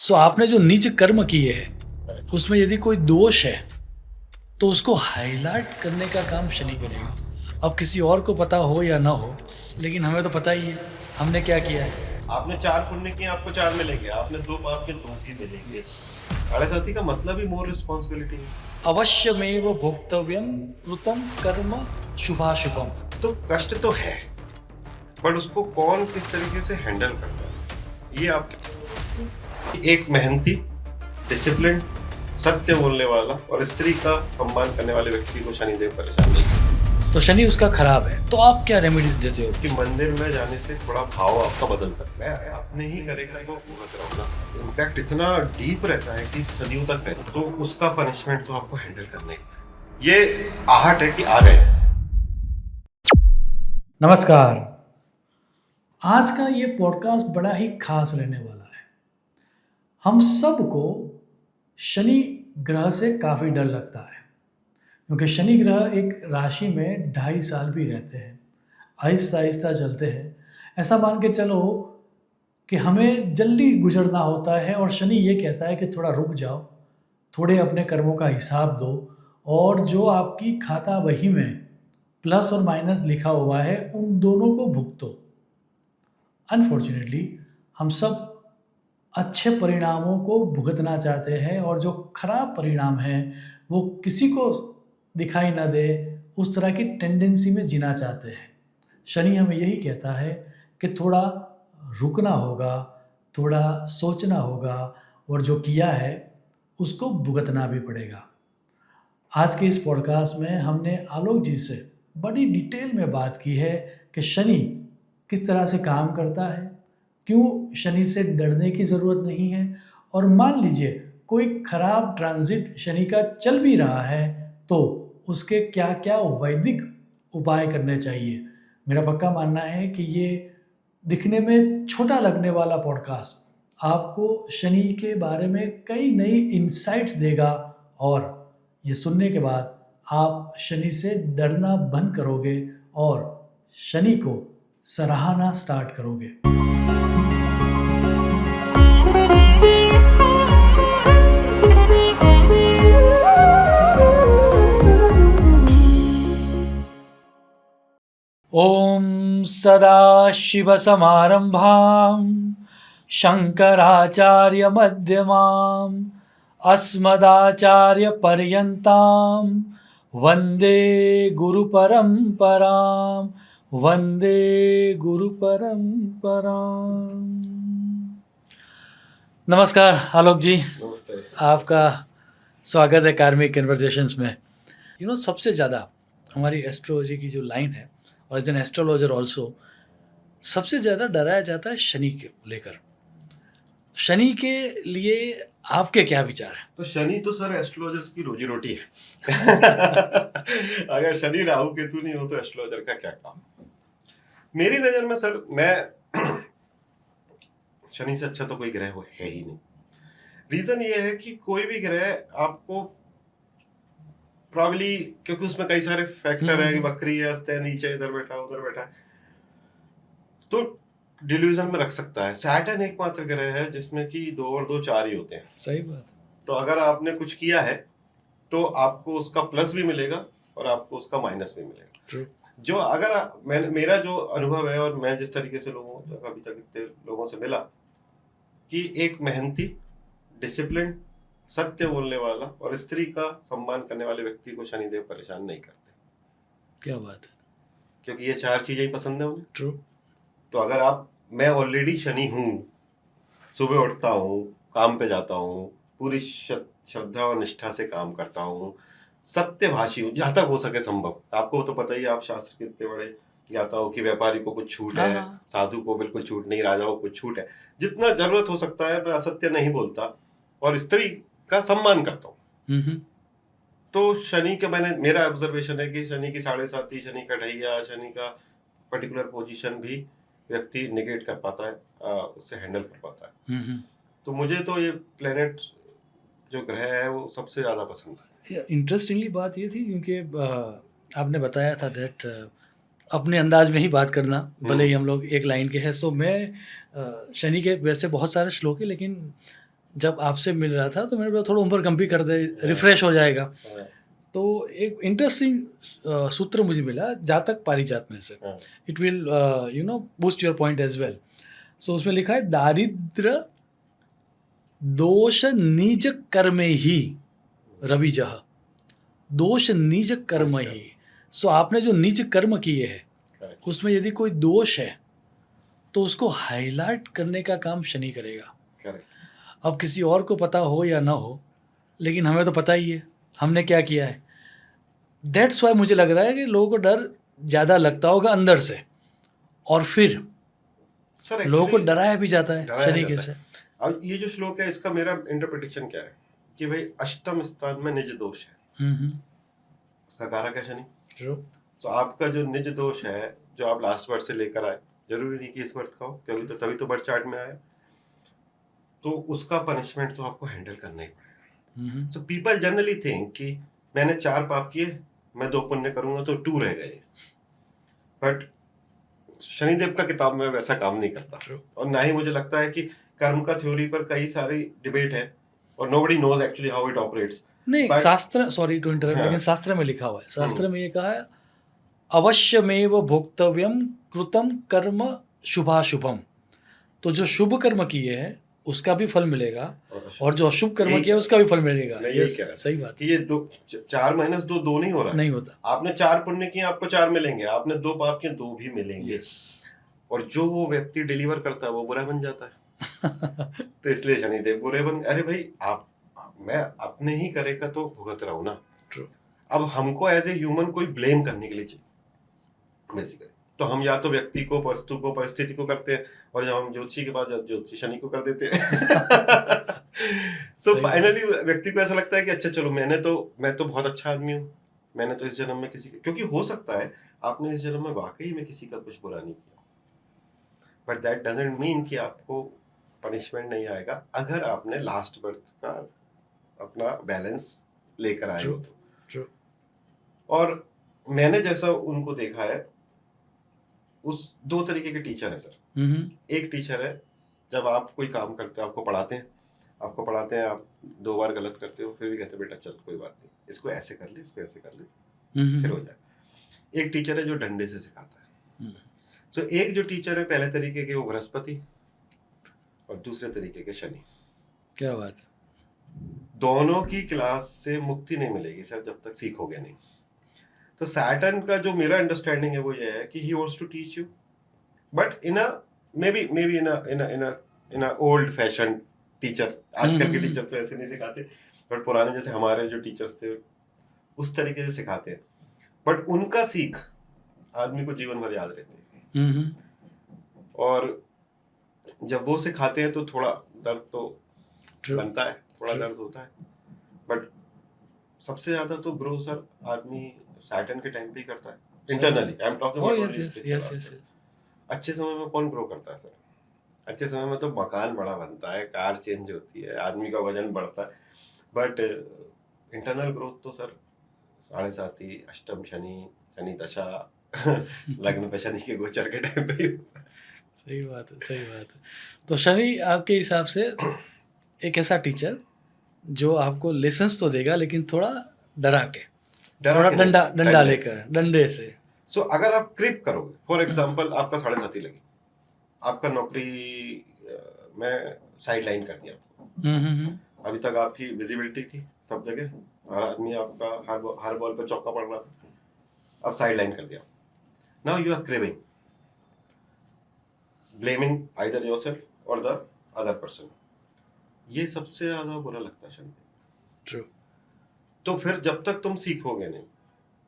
सो आपने जो निज कर्म किए हैं उसमें यदि कोई दोष है तो उसको हाईलाइट करने का काम शनि करेगा। अब किसी और को पता हो या ना हो, लेकिन हमें तो पता ही है हमने क्या किया है। आपने 4 पुण्य किए, आपको 4 मिलेंगे। आपने 2 पाप किए, 2 भी मिलेंगे। साढ़े साथी का मतलब ही मोर रिस्पॉन्सिबिलिटी है। अवश्यमेव भोक्तव्यम कृतम कर्म शुभाशुभम। तो कष्ट तो है, बट उसको कौन किस तरीके से हैंडल करता है, ये आप एक मेहनती, डिसिप्लिन, सत्य बोलने वाला और स्त्री का सम्मान करने वाले व्यक्ति को शनिदेव परेशान नहीं करते। तो शनि उसका खराब है, तो आप क्या रेमेडीज देते हो? कि मंदिर में जाने से थोड़ा भाव आपका बदलता है। मैं आपने ही करेगा तो भुगत रहा हूँ। इम्पैक्ट इतना डीप रहता है कि सदियों तक रहता है, तो उसका पनिशमेंट तो आपको हैंडल करना ही। ये आहट है कि आ गए। नमस्कार। आज का ये पॉडकास्ट बड़ा ही खास रहने वाला है। हम सबको शनि ग्रह से काफ़ी डर लगता है, क्योंकि शनि ग्रह एक राशि में 2.5 साल भी रहते हैं, आहिस्ता आहिस्ता चलते हैं। ऐसा मान के चलो कि हमें जल्दी गुजरना होता है और शनि ये कहता है कि थोड़ा रुक जाओ, थोड़े अपने कर्मों का हिसाब दो और जो आपकी खाता बही में प्लस और माइनस लिखा हुआ है उन दोनों को भुगतो। अनफॉर्चुनेटली हम सब अच्छे परिणामों को भुगतना चाहते हैं और जो खराब परिणाम हैं वो किसी को दिखाई ना दे, उस तरह की टेंडेंसी में जीना चाहते हैं। शनि हमें यही कहता है कि थोड़ा रुकना होगा, थोड़ा सोचना होगा और जो किया है उसको भुगतना भी पड़ेगा। आज के इस पॉडकास्ट में हमने आलोक जी से बड़ी डिटेल में बात की है कि शनि किस तरह से काम करता है, क्यों शनि से डरने की ज़रूरत नहीं है, और मान लीजिए कोई खराब ट्रांजिट शनि का चल भी रहा है तो उसके क्या क्या वैदिक उपाय करने चाहिए। मेरा पक्का मानना है कि ये दिखने में छोटा लगने वाला पॉडकास्ट आपको शनि के बारे में कई नई इंसाइट्स देगा और ये सुनने के बाद आप शनि से डरना बंद करोगे और शनि को सराहना स्टार्ट करोगे। ओम सदाशिवसमारंभां शंकराचार्य मध्यमाम् अस्मदाचार्यपर्यन्तां वन्दे गुरुपरम्परां, वन्दे गुरुपरम्परां। नमस्कार आलोक जी। नमस्ते। आपका स्वागत है कार्मिक कन्वर्सेशंस में। सबसे ज़्यादा हमारी एस्ट्रोलॉजी की जो लाइन है, और एज एन एस्ट्रोलॉजर ऑल्सो, सबसे ज़्यादा डराया जाता है शनि के लेकर। शनि के लिए आपके क्या विचार हैं? तो शनि तो सर एस्ट्रोलॉजर्स की रोजी रोटी है। अगर शनि राहु केतु नहीं हो तो एस्ट्रोलॉजर का क्या काम। मेरी नजर में सर, मैं शनि से अच्छा तो कोई ग्रह वो है ही नहीं। रीजन ये है कि कोई भी ग्रह आपको प्रॉब्ली, क्योंकि उसमें कई सारे फैक्टर है, वक्री है, अस्त है, नीचे इधर बैठा उधर बैठा, तो डिल्यूजन में रख सकता है। सैटर्न एकमात्र ग्रह है जिसमें कि 2 और 2 4 ही होते हैं। सही बात। तो अगर आपने कुछ किया है तो आपको उसका प्लस भी मिलेगा और आपको उसका माइनस भी मिलेगा। True. जो अगर मेरा जो अनुभव है और मैं जिस तरीके से अभी तक इतने लोगों से मिला, कि एक मेहनती, डिसिप्लिन, सत्य बोलने वाला और स्त्री का सम्मान करने वाले व्यक्ति को शनिदेव परेशान नहीं करते। क्या बात है। क्योंकि ये 4 चीजें ही पसंद है उन्हें। ट्रू। तो मैं ऑलरेडी शनि हूँ, सुबह उठता हूँ, काम पे जाता हूँ, पूरी श्रद्धा और निष्ठा से काम करता हूँ, सत्यभाषी हूँ जहां तक हो सके संभव। आपको तो पता ही है, आप शास्त्र के इतने बड़े ज्ञाता हो कि व्यापारी को कुछ छूट है, साधु को बिल्कुल छूट नहीं, राजा को कुछ छूट है। जितना जरूरत हो सकता है मैं असत्य नहीं बोलता और स्त्री का सम्मान करता हूँ। तो शनि के मेरा ऑब्जर्वेशन है कि शनि की 7.5, शनि का ढैया, शनि का पर्टिकुलर पोजीशन भी व्यक्ति निगेट कर पाता है, उससे हैंडल कर पाता है। तो मुझे तो ये प्लेनेट जो ग्रह है वो सबसे ज्यादा पसंद है। इंटरेस्टिंगली बात ये थी क्योंकि आपने बताया था दैट अपने अंदाज में ही बात करना, भले ही हम लोग एक लाइन के हैं। सो मैं शनि के वैसे बहुत सारे श्लोक है, लेकिन जब आपसे मिल रहा था तो मैंने बोला थोड़ा उम्र कम भी कर दे, रिफ्रेश हो जाएगा। हाँ, तो एक इंटरेस्टिंग सूत्र मुझे मिला जातक पारिजात में से, हाँ, it will boost your point as well. So उसमें लिखा है दारिद्र दोष निज कर्मे ही रविजह, दोष निज कर्म निज कर्म। ही। सो आपने जो निज कर्म किए हैं correct, उसमें यदि कोई दोष है तो उसको हाईलाइट करने का काम शनि करेगा। correct, अब किसी और को पता हो या ना हो, लेकिन हमें तो पता ही है हमने क्या किया है। दैट्स वाई मुझे लग रहा है कि लोगों को डर ज़्यादा लगता होगा अंदर से, और फिर सर लोगों को एक्चुअली डराया भी जाता है डराया शनि के जाता से। है। अब ये जो श्लोक है इसका मेरा इंटरप्रिटेशन क्या है कि भाई अष्टम स्थान में निज दोष है, उसका कारक है शनि। ट्रू। तो आपका जो निज दोष है जो आप लास्ट बर्थ से लेकर आए, जरूरी नहीं कि इस बर्थ का हो, क्योंकि तो तभी तो बर्थ चार्ट में आया, तो उसका पनिशमेंट तो आपको हैंडल करना ही पड़ेगा। सो पीपल जनरली थिंक कि मैंने 4 पाप किए, मैं 2 पुण्य करूंगा तो 2 रह गए, बट शनिदेव का किताब में वैसा काम नहीं करता। True. और ना ही मुझे लगता है कि कर्म का थ्योरी पर कई सारी डिबेट है और nobody knows actually how it operates. नहीं, But- शास्त्र, सॉरी टू इंटरप्ट, हाँ। लेकिन शास्त्र में लिखा हुआ है, शास्त्र में ये कहा है अवश्यमेव भोक्तव्यम कृतम कर्म शुभाशुभम। तो जो शुभ कर्म किए हैं उसका भी फल मिलेगा, और जो अशुभ कर्म यही किया कह उसका भी फल मिलेगा। मैं यही Yes, कह रहा था सही बात कि ये 4 माइनस 2 नहीं हो रहा है। नहीं होता। आपने 4 पुण्य किए आपको 4 मिलेंगे, आपने 2 पाप किए 2 भी मिलेंगे। Yes. और जो वो व्यक्ति डिलीवर करता है वो बुरा बन जाता है। तो इसलिए शनिदेव बुरे बन, अरे भाई आप मैं अपने ही करे का तो भुगत रहा हूं ना। True. अब हमको एज ए ह्यूमन कोई ब्लेम करने के लिए चाहिए बेसिकली, तो हम या तो व्यक्ति को, वस्तु को, परिस्थिति को करते हैं, और जब हम ज्योतिषी के पास ज्योतिषी शनि को कर देते हैं। सो फाइनली व्यक्ति को ऐसा लगता है कि अच्छा चलो मैं तो बहुत अच्छा आदमी हूँ, मैंने तो इस जन्म में किसी, क्योंकि हो सकता है आपने इस जन्म में वाकई में किसी का कुछ बुरा नहीं किया, बट दैट डजंट मीन कि आपको पनिशमेंट नहीं आएगा अगर आपने लास्ट बर्थ का अपना बैलेंस लेकर आए हो तो। True. और मैंने जैसा उनको देखा है, उस 2 तरीके के टीचर है सर। एक टीचर है जब आप कोई काम करते हो, आपको पढ़ाते हैं, आप 2 बार गलत करते हो फिर भी कहते बेटा चल कोई बात नहीं, इसको ऐसे कर ले, इसको ऐसे कर ले, फिर हो जाए। एक टीचर है जो डंडे से सिखाता है। तो एक जो टीचर है पहले तरीके के वो बृहस्पति, और दूसरे तरीके के शनि। क्या बात है। दोनों की क्लास से मुक्ति नहीं मिलेगी सर जब तक सीखोगे नहीं। तो सैटर्न का जो मेरा अंडरस्टैंडिंग है वो ये है कि he wants to teach you, but in a maybe in a old fashion teacher. आजकल के टीचर तो ऐसे नहीं सिखाते, बट पुराने जैसे हमारे जो टीचर्स थे उस तरीके से सिखाते हैं, बट उनका सीख आदमी को जीवन भर याद रहते हैं। और जब वो सिखाते हैं तो थोड़ा दर्द तो बनता है, थोड़ा दर्द होता है, बट सबसे ज्यादा तो ग्रो सर आदमी सैटर्न के टाइम पे ही करता है internally. I am talking about अच्छे समय में कौन ग्रो करता है सर? अच्छे समय में तो मकान बड़ा बनता है, कार चेंज होती है, आदमी का वजन बढ़ता है, बट इंटरनल ग्रोथ तो सर 7.5 अष्टम शनि दशा लग्न पे शनि के गोचर के टाइम पे ही होता है। सही बात है। तो शनि आपके हिसाब से एक ऐसा टीचर जो आपको लेसन्स तो देगा लेकिन थोड़ा डरा के, थोड़ा डंडा लेकर, डंडे से। सो अगर आप क्रिप करोगे, फॉर एग्जांपल आपका 7.5 लगी, आपका नौकरी में साइड लाइन कर दिया आपको। अभी तक आपकी विजिबिलिटी थी सब जगह, हर आदमी आपका हर बॉल पे चौका पड़ रहा था, अब साइड लाइन कर दिया। Now you are craving, blaming either yourself or the other person. ये सबसे ज्यादा बुरा लगता है शनि। ट्रू। तो फिर जब तक तुम सीखोगे नहीं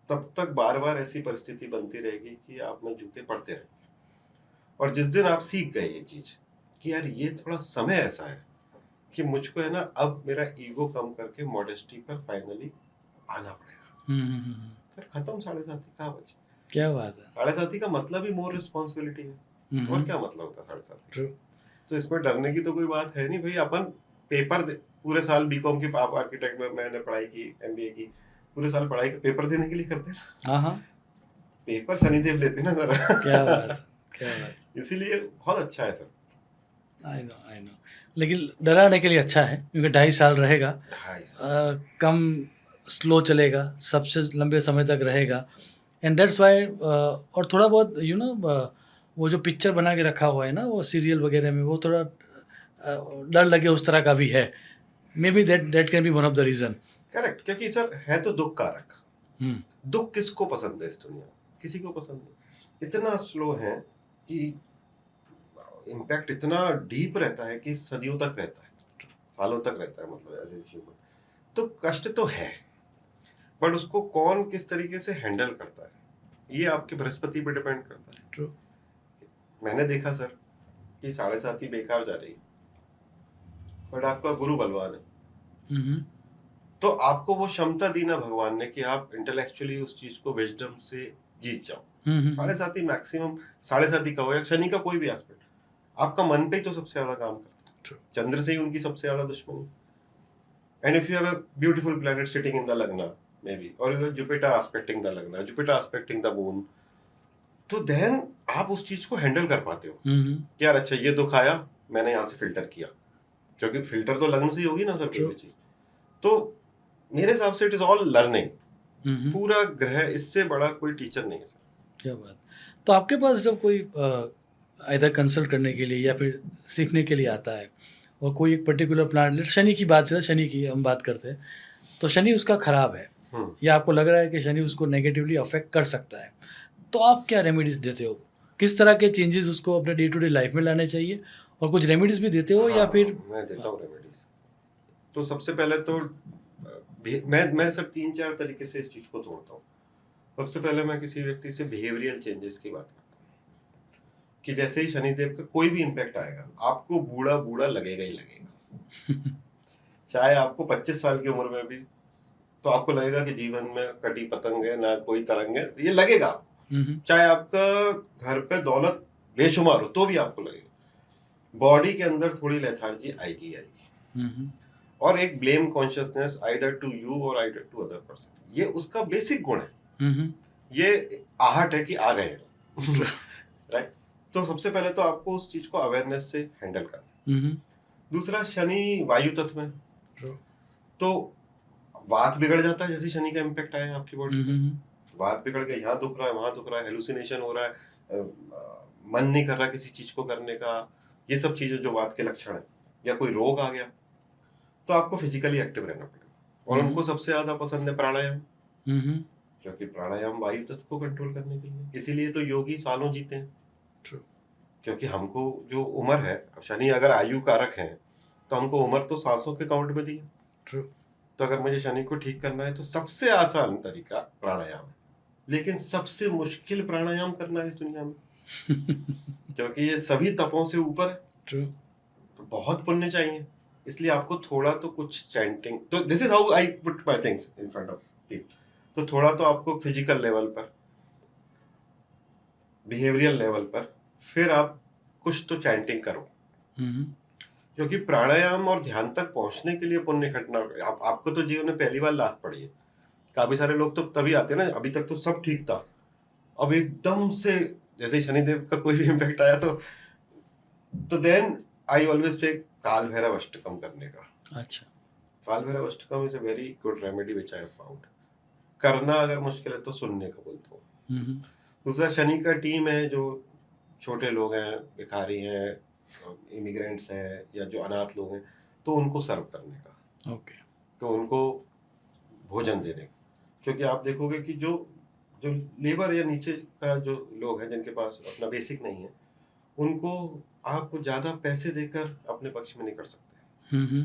तब तक बार बार ऐसी परिस्थिति बनती रहेगी कि आप में जूते पड़ते रहेंगे। और जिस दिन आप सीख गए ये चीज कि यार ये थोड़ा समय ऐसा है कि मुझको है ना अब मेरा ईगो कम करके मॉडेस्टी पर फाइनली आना पड़ेगा, फिर खत्म 7.5 का बचे। क्या बात है। 7.5 का मतलब ही मोर रिस्पॉन्सिबिलिटी है, और क्या मतलब होता है 7.5? ट्रू। तो इसमें डरने की तो कोई बात है नहीं भाई। अपन पेपर पूरे साल बीकॉम की आर्किटेक्ट में मैंने पढ़ाई की, एमबीए की, पूरे साल पढ़ाई के पेपर देने के लिए करते हैं ना। पेपर शनिदेव लेते ना जरा। क्या बात। इसीलिए बहुत अच्छा है सर। I know. लेकिन डराने के लिए अच्छा है क्योंकि 2.5 साल रहेगा। 2.5 साल। कम स्लो चलेगा, सबसे लंबे समय तक रहेगा एंड दैट्स व्हाई और थोड़ा बहुत वो जो पिक्चर बना के रखा हुआ है ना, वो सीरियल वगैरह में वो थोड़ा डर लगे उस तरह का भी है। Maybe that can be one of the reason. Correct, क्योंकि सर है तो दुख कारक। हुँ, दुख किसको पसंद है इस दुनिया में? किसी को पसंद नहीं। इतना स्लो है कि इम्पैक्ट इतना डीप रहता है कि सदियों तक रहता है, सालों तक रहता है, मतलब एज ए ह्यूमन। तो कष्ट तो है, बट उसको कौन किस तरीके से हैंडल करता है ये आपके बृहस्पति पे डिपेंड करता है। ट्रू। मैंने देखा सर कि 7.5 बेकार जा रही है, बट आपका गुरु बलवान है, हुँ, हुँ, तो आपको वो क्षमता दी ना भगवान ने कि आप इंटेलेक्चुअली उस चीज को विजडम से जीत जाओ। हुँ, हुँ, हुँ, 7.5 मैक्सिमम, 7.5 कहो या शनि का कोई भी एस्पेक्ट, आपका मन पे ही तो सबसे ज्यादा काम करता है। ट्रू। चंद्र से ही उनकी सबसे ज्यादा दुश्मनी। And if you have a beautiful planet sitting in the लग्ना मे बी, और यू जुपिटर एस्पेक्टिंग द लग्ना, जुपिटर एस्पेक्टिंग द मून, तो देन आप उस चीज को हैंडल कर पाते हो हुँ, हुँ, कि यार अच्छा ये दुख आया, मैंने यहाँ से फिल्टर किया, क्योंकि फिल्टर तो लग्न से ही होगी ना सर कोई ट्रू। भी चीज। तो मेरे हिसाब से इट इज ऑल लर्निंग। हुँ, हुँ, पूरा ग्रह, इससे बड़ा कोई टीचर नहीं है सर। क्या बात! तो आपके पास जब कोई आइदर कंसल्ट करने के लिए या फिर सीखने के लिए आता है और कोई एक पर्टिकुलर प्लैनेट, शनि की बात चले, शनि की हम बात करते हैं, तो शनि उसका खराब है हम्म। या आपको लग रहा है कि शनि उसको नेगेटिवली अफ़ेक्ट कर सकता है, तो आप क्या रेमेडीज़ देते हो? किस तरह के चेंजेस उसको अपने डे टू डे लाइफ़ में लाने चाहिए और कुछ रेमेडीज़ भी देते हो या हाँ, फिर मैं देता हाँ, हूँ रेमेडीज। तो सबसे पहले तो मैं सर 3-4 तरीके से इस चीज को तोड़ता हूँ। सबसे पहले मैं किसी व्यक्ति से बिहेवियरल चेंजेस की बात करता हूँ कि जैसे ही शनिदेव का कोई भी इम्पैक्ट आएगा, आपको बूढ़ा बूढ़ा लगेगा ही लगेगा। चाहे आपको 25 साल की उम्र में भी, तो आपको लगेगा कि जीवन में कटी पतंग है ना कोई तरंग है, ये लगेगा आपको। हुँ, हुँ, चाहे आपका घर पे दौलत बेशुमार हो तो भी आपको लगेगा। बॉडी के अंदर थोड़ी लेथार्जी आएगी आएगी, हुँ, हुँ, और एक blame consciousness either to you or either to other person, ये उसका बेसिक गुण है। हुँ, हुँ, ये आहट है कि आ गए। True, right. तो सबसे पहले तो आपको उस चीज को अवेयरनेस से हैंडल करना। हुँ, हुँ, दूसरा, शनि वायु तत्व में, ट्रू, तो वात बिगड़ जाता है जैसे शनि का इम्पैक्ट आया आपकी बॉडी हुँ, पे। हुँ, हुँ, वात बिगड़ गया, यहाँ दुख रहा है वहां दुख रहा है, हेलुसिनेशन हो रहा है, मन नहीं कर रहा किसी चीज को करने का, ये सब चीजें जो वात के लक्षण है, या कोई रोग आ गया, तो आपको फिजिकली एक्टिव रहना पड़ेगा। और हुँ, उनको सबसे ज्यादा पसंद है प्राणायाम, हुँ, हुँ, क्योंकि प्राणायाम वायु तत्व को कंट्रोल करने के लिए, इसीलिए तो योगी सालों जीते हैं। ट्रू, क्योंकि हमको जो उम्र है, अब शनि अगर आयु कारक है, तो हमको उम्र तो सांसों के काउंट में दी है। ट्रू, तो अगर मुझे शनि को ठीक करना है तो सबसे आसान तरीका प्राणायाम है। लेकिन सबसे मुश्किल प्राणायाम करना है इस दुनिया में, क्योंकि ये सभी तपों से ऊपर है, ट्रू, तो बहुत पुण्य चाहिए। इसलिए आपको थोड़ा तो कुछ चैंटिंग, तो this is how I put my things in front of people. तो थोड़ा तो आपको फिजिकल लेवल पर, बिहेवियरल लेवल पर, फिर आप कुछ तो चैंटिंग करो, हुँ, हुँ, क्योंकि प्राणायाम और ध्यान तक पहुंचने के लिए पुण्य घटना, आपको तो जीवन में पहली बार लात पड़ी है। काफी सारे लोग तो तभी आते हैं ना, अभी तक तो सब ठीक था, अब एकदम से जैसे ही शनिदेव का कोई भी इम्पैक्ट आया, तो देन आई ऑलवेज से काल भैरव अष्टकम करने का। अच्छा, काल Bhairav Ashtakam is a very good remedy which I have found. करना अगर मुश्किल है तो सुनने का बोलता हूँ। हुँ, हुँ, दूसरा, शनि का टीम है, जो छोटे लोग हैं, भिखारी हैं, इमिग्रेंट्स हैं, या जो अनाथ लोग हैं, तो उनको सर्व करने का, ओके, तो उनको भोजन देने का। क्योंकि आप देखोगे कि जो जो लेबर या नीचे का जो लोग हैं, जिनके पास अपना बेसिक नहीं है, उनको आप ज्यादा पैसे देकर अपने पक्ष में नहीं कर सकते, हुँ, हुँ,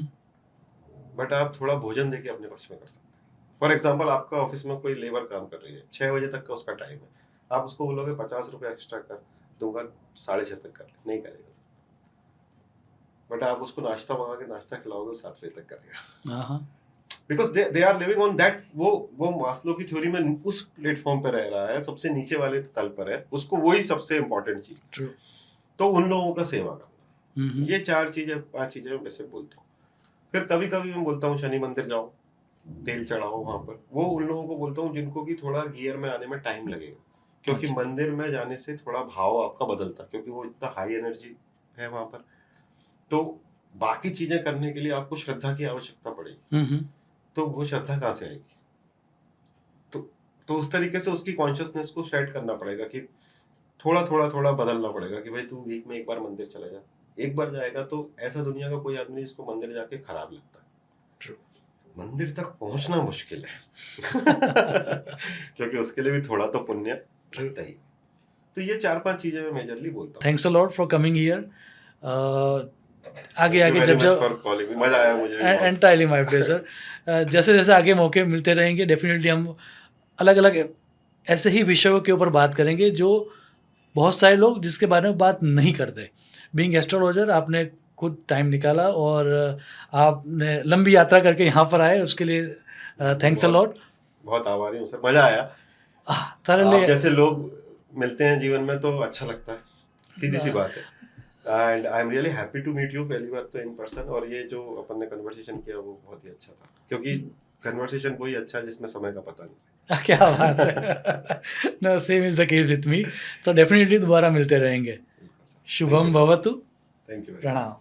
बट आप थोड़ा भोजन देके अपने पक्ष में कर सकते हैं। फॉर एग्जाम्पल, आपका ऑफिस में कोई लेबर काम कर रही है, 6 बजे तक का उसका टाइम है, आप उसको बोलोगे 50 रुपये एक्स्ट्रा कर दूंगा, 6:30 तक कर ले, नहीं करेगा। बट आप उसको नाश्ता मंगा के नाश्ता खिलाओगे, 7 बजे तक करेगा, हाँ, हाँ, because they are living on that. वो मास्लो की थ्योरी में उस प्लेटफॉर्म पे रह रहा है, सबसे नीचे वाले तल पर है, उसको वही सबसे इंपॉर्टेंट चीज। ट्रू, तो उन लोगों का सेवा करना, हुँ, हुँ, ये 4 चीजें 5 चीजें मैं वैसे बोलता हूँ। फिर कभी कभी मैं बोलता हूँ शनि मंदिर जाओ, तेल चढ़ाओ वहां पर, वो उन लोगों को बोलता हूँ जिनको कि थोड़ा गियर में आने में टाइम लगेगा, क्योंकि अच्छा, मंदिर में जाने से थोड़ा भाव आपका बदलता है, क्योंकि वो इतना हाई एनर्जी है वहां पर। तो बाकी चीजें करने के लिए आपको श्रद्धा की आवश्यकता पड़ेगी। तो वो श्रद्धा कहाँ से आएगी? तो उस तरीके से उसकी कॉन्शियसनेस को सेट करना पड़ेगा कि थोड़ा थोड़ा थोड़ा बदलना पड़ेगा कि भाई तू वीक में एक बार मंदिर चला जा। एक बार जाएगा तो ऐसा दुनिया का कोई आदमी नहीं जिसको मंदिर जाके खराब लगता है। True. मंदिर तक पहुंचना मुश्किल है क्योंकि उसके लिए भी थोड़ा तो पुण्य लगता ही। तो ये 4-5 चीजें मैं मेजरली बोलता हूँ। Thanks a lot for coming here. आगे Thank you आगे very जब much जब for calling me. मजा आया मुझे भी बहुत। Entirely my pleasure. जैसे जैसे आगे मौके मिलते रहेंगे डेफिनेटली हम अलग अलग ऐसे ही विषयों के ऊपर बात करेंगे जो बहुत सारे लोग जिसके बारे में बात नहीं करते। बीइंग एस्ट्रोलॉजर आपने खुद टाइम निकाला और आपने लंबी यात्रा करके यहाँ पर आए, उसके लिए थैंक्स अ लॉट। बहुत आभारी हूँ सर, मजा आया। thoroughly आप जैसे लोग मिलते हैं जीवन में तो अच्छा लगता है, सीधी सी बात है। And I am really happy to meet you, पहली बात तो इन पर्सन। और ये जो अपन ने कन्वर्सेशन किया वो बहुत ही अच्छा था, क्योंकि कन्वर्सेशन वही अच्छा है जिसमें समय का पता नहीं। क्या बात है। No, same is the case with me. तो डेफिनेटली दोबारा मिलते रहेंगे। शुभम भवतु। Thank you. प्रणाम।